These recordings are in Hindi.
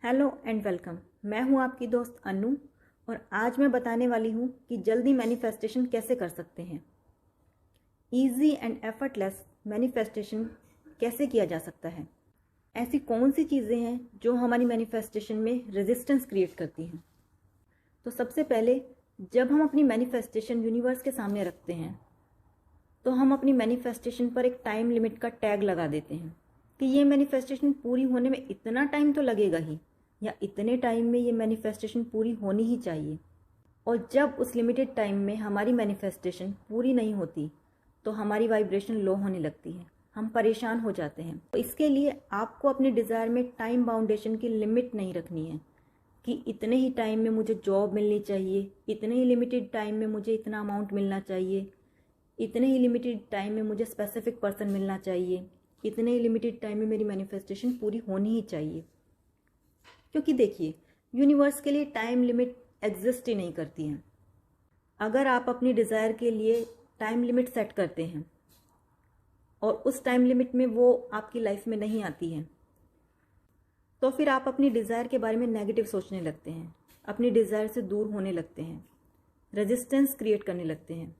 Hello and welcome. मैं हूं आपकी दोस्त अनु और आज मैं बताने वाली हूं कि जल्दी मैनिफेस्टेशन कैसे कर सकते हैं। इजी एंड एफर्टलेस मैनिफेस्टेशन कैसे किया जा सकता है। ऐसी कौन सी चीज़ें हैं जो हमारी मैनिफेस्टेशन में रेजिस्टेंस क्रिएट करती हैं। तो सबसे पहले जब हम अपनी मैनिफेस्टेशन यूनिवर्स के सामने रखते हैं तो हम अपनी मैनिफेस्टेशन पर एक टाइम लिमिट का टैग लगा देते हैं कि ये मैनिफेस्टेशन पूरी होने में इतना टाइम तो लगेगा ही, या इतने टाइम में ये मैनिफेस्टेशन पूरी होनी ही चाहिए। और जब उस लिमिटेड टाइम में हमारी मैनिफेस्टेशन पूरी नहीं होती तो हमारी वाइब्रेशन लो होने लगती है, हम परेशान हो जाते हैं। तो इसके लिए आपको अपने डिज़ायर में टाइम बाउंडेशन की लिमिट नहीं रखनी है कि इतने ही टाइम में मुझे जॉब मिलनी चाहिए, इतने ही लिमिटेड टाइम में मुझे इतना अमाउंट मिलना चाहिए, इतने ही लिमिटेड टाइम में मुझे स्पेसिफिक पर्सन मिलना चाहिए, इतने ही लिमिटेड टाइम में मेरी मैनिफेस्टेशन पूरी होनी ही चाहिए। क्योंकि देखिए, यूनिवर्स के लिए टाइम लिमिट एग्जिस्ट ही नहीं करती है। अगर आप अपनी डिज़ायर के लिए टाइम लिमिट सेट करते हैं और उस टाइम लिमिट में वो आपकी लाइफ में नहीं आती है तो फिर आप अपनी डिज़ायर के बारे में नेगेटिव सोचने लगते हैं, अपनी डिज़ायर से दूर होने लगते हैं, रेजिस्टेंस क्रिएट करने लगते हैं।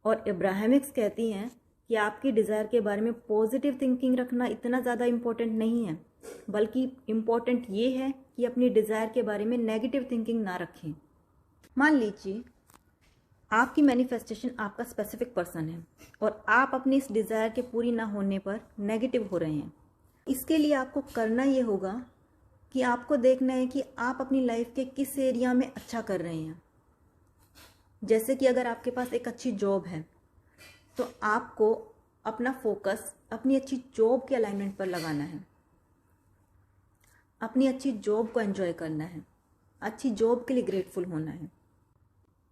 और अब्राहमिक्स कहती हैं कि आपकी डिज़ायर के बारे में पॉजिटिव थिंकिंग रखना इतना ज़्यादा इम्पोर्टेंट नहीं है, बल्कि इम्पोर्टेंट ये है कि अपनी डिज़ायर के बारे में नेगेटिव थिंकिंग ना रखें। मान लीजिए आपकी मैनिफेस्टेशन आपका स्पेसिफिक पर्सन है और आप अपनी इस डिज़ायर के पूरी ना होने पर नेगेटिव हो रहे हैं। इसके लिए आपको करना ये होगा कि आपको देखना है कि आप अपनी लाइफ के किस एरिया में अच्छा कर रहे हैं। जैसे कि अगर आपके पास एक अच्छी जॉब है तो आपको अपना फोकस अपनी अच्छी जॉब के अलाइनमेंट पर लगाना है, अपनी अच्छी जॉब को एंजॉय करना है, अच्छी जॉब के लिए ग्रेटफुल होना है।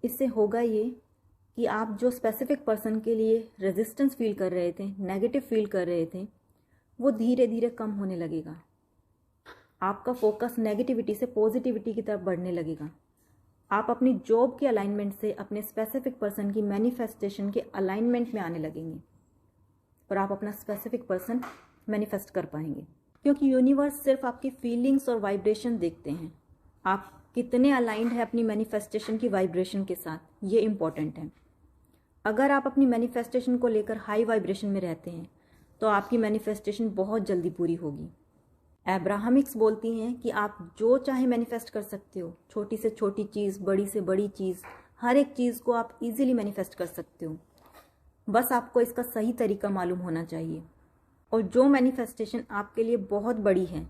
इससे होगा ये कि आप जो स्पेसिफिक पर्सन के लिए रेजिस्टेंस फील कर रहे थे, नेगेटिव फील कर रहे थे, वो धीरे धीरे कम होने लगेगा। आपका फोकस नेगेटिविटी से पॉजिटिविटी की तरफ बढ़ने लगेगा। आप अपनी जॉब के अलाइनमेंट से अपने स्पेसिफिक पर्सन की मैनिफेस्टेशन के अलाइनमेंट में आने लगेंगे और आप अपना स्पेसिफिक पर्सन मैनिफेस्ट कर पाएंगे। क्योंकि यूनिवर्स सिर्फ आपकी फीलिंग्स और वाइब्रेशन देखते हैं, आप कितने अलाइंड है अपनी मैनिफेस्टेशन की वाइब्रेशन के साथ, ये इम्पॉर्टेंट है। अगर आप अपनी मैनिफेस्टेशन को लेकर हाई वाइब्रेशन में रहते हैं तो आपकी मैनिफेस्टेशन बहुत जल्दी पूरी होगी। अब्राहमिक्स बोलती हैं कि आप जो चाहे मैनिफेस्ट कर सकते हो, छोटी से छोटी चीज़, बड़ी से बड़ी चीज़, हर एक चीज़ को आप इजीली मैनिफेस्ट कर सकते हो। बस आपको इसका सही तरीका मालूम होना चाहिए। और जो मैनिफेस्टेशन आपके लिए बहुत बड़ी है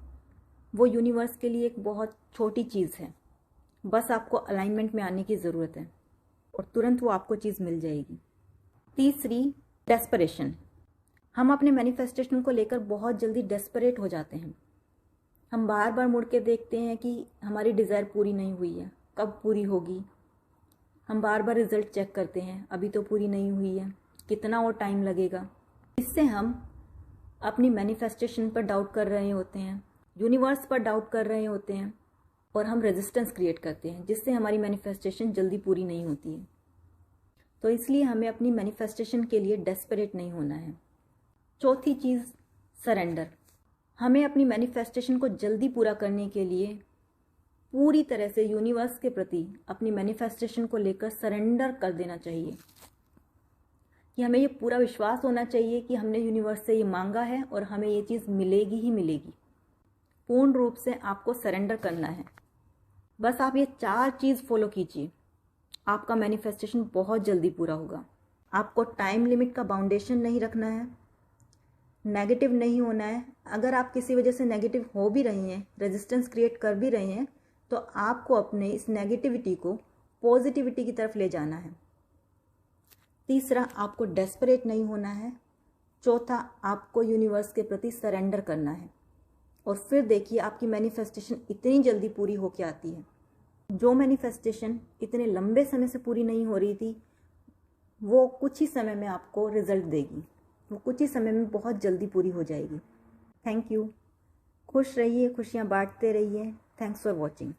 वो यूनिवर्स के लिए एक बहुत छोटी चीज़ है। बस आपको अलाइनमेंट में आने की ज़रूरत है और तुरंत वो आपको चीज़ मिल जाएगी। तीसरी, डेस्परेशन। हम अपने मैनिफेस्टेशन को लेकर बहुत जल्दी डेस्परेट हो जाते हैं। हम बार बार मुड़ के देखते हैं कि हमारी डिज़ायर पूरी नहीं हुई है, कब पूरी होगी। हम बार बार रिज़ल्ट चेक करते हैं, अभी तो पूरी नहीं हुई है, कितना और टाइम लगेगा। इससे हम अपनी मैनिफेस्टेशन पर डाउट कर रहे होते हैं, यूनिवर्स पर डाउट कर रहे होते हैं और हम रेजिस्टेंस क्रिएट करते हैं, जिससे हमारी मैनिफेस्टेशन जल्दी पूरी नहीं होती है। तो इसलिए हमें अपनी मैनिफेस्टेशन के लिए डेस्परेट नहीं होना है। चौथी चीज़, सरेंडर। हमें अपनी मैनिफेस्टेशन को जल्दी पूरा करने के लिए पूरी तरह से यूनिवर्स के प्रति अपनी मैनिफेस्टेशन को लेकर सरेंडर कर देना चाहिए। कि हमें ये पूरा विश्वास होना चाहिए कि हमने यूनिवर्स से ये मांगा है और हमें ये चीज़ मिलेगी ही मिलेगी। पूर्ण रूप से आपको सरेंडर करना है। बस आप ये 4 चीज़ फॉलो कीजिए, आपका मैनिफेस्टेशन बहुत जल्दी पूरा होगा। आपको टाइम लिमिट का बाउंडेशन नहीं रखना है, नेगेटिव नहीं होना है। अगर आप किसी वजह से नेगेटिव हो भी रही हैं, रेजिस्टेंस क्रिएट कर भी रहे हैं, तो आपको अपने इस नेगेटिविटी को पॉजिटिविटी की तरफ ले जाना है। तीसरा, आपको डेस्परेट नहीं होना है। चौथा, आपको यूनिवर्स के प्रति सरेंडर करना है। और फिर देखिए आपकी मैनिफेस्टेशन इतनी जल्दी पूरी होके आती है। जो मैनिफेस्टेशन इतने लंबे समय से पूरी नहीं हो रही थी वो कुछ ही समय में आपको रिजल्ट देगी, वो कुछ ही समय में बहुत जल्दी पूरी हो जाएगी। Thank you. खुश रहिए, खुशियाँ बांटते रहिए। Thanks for watching.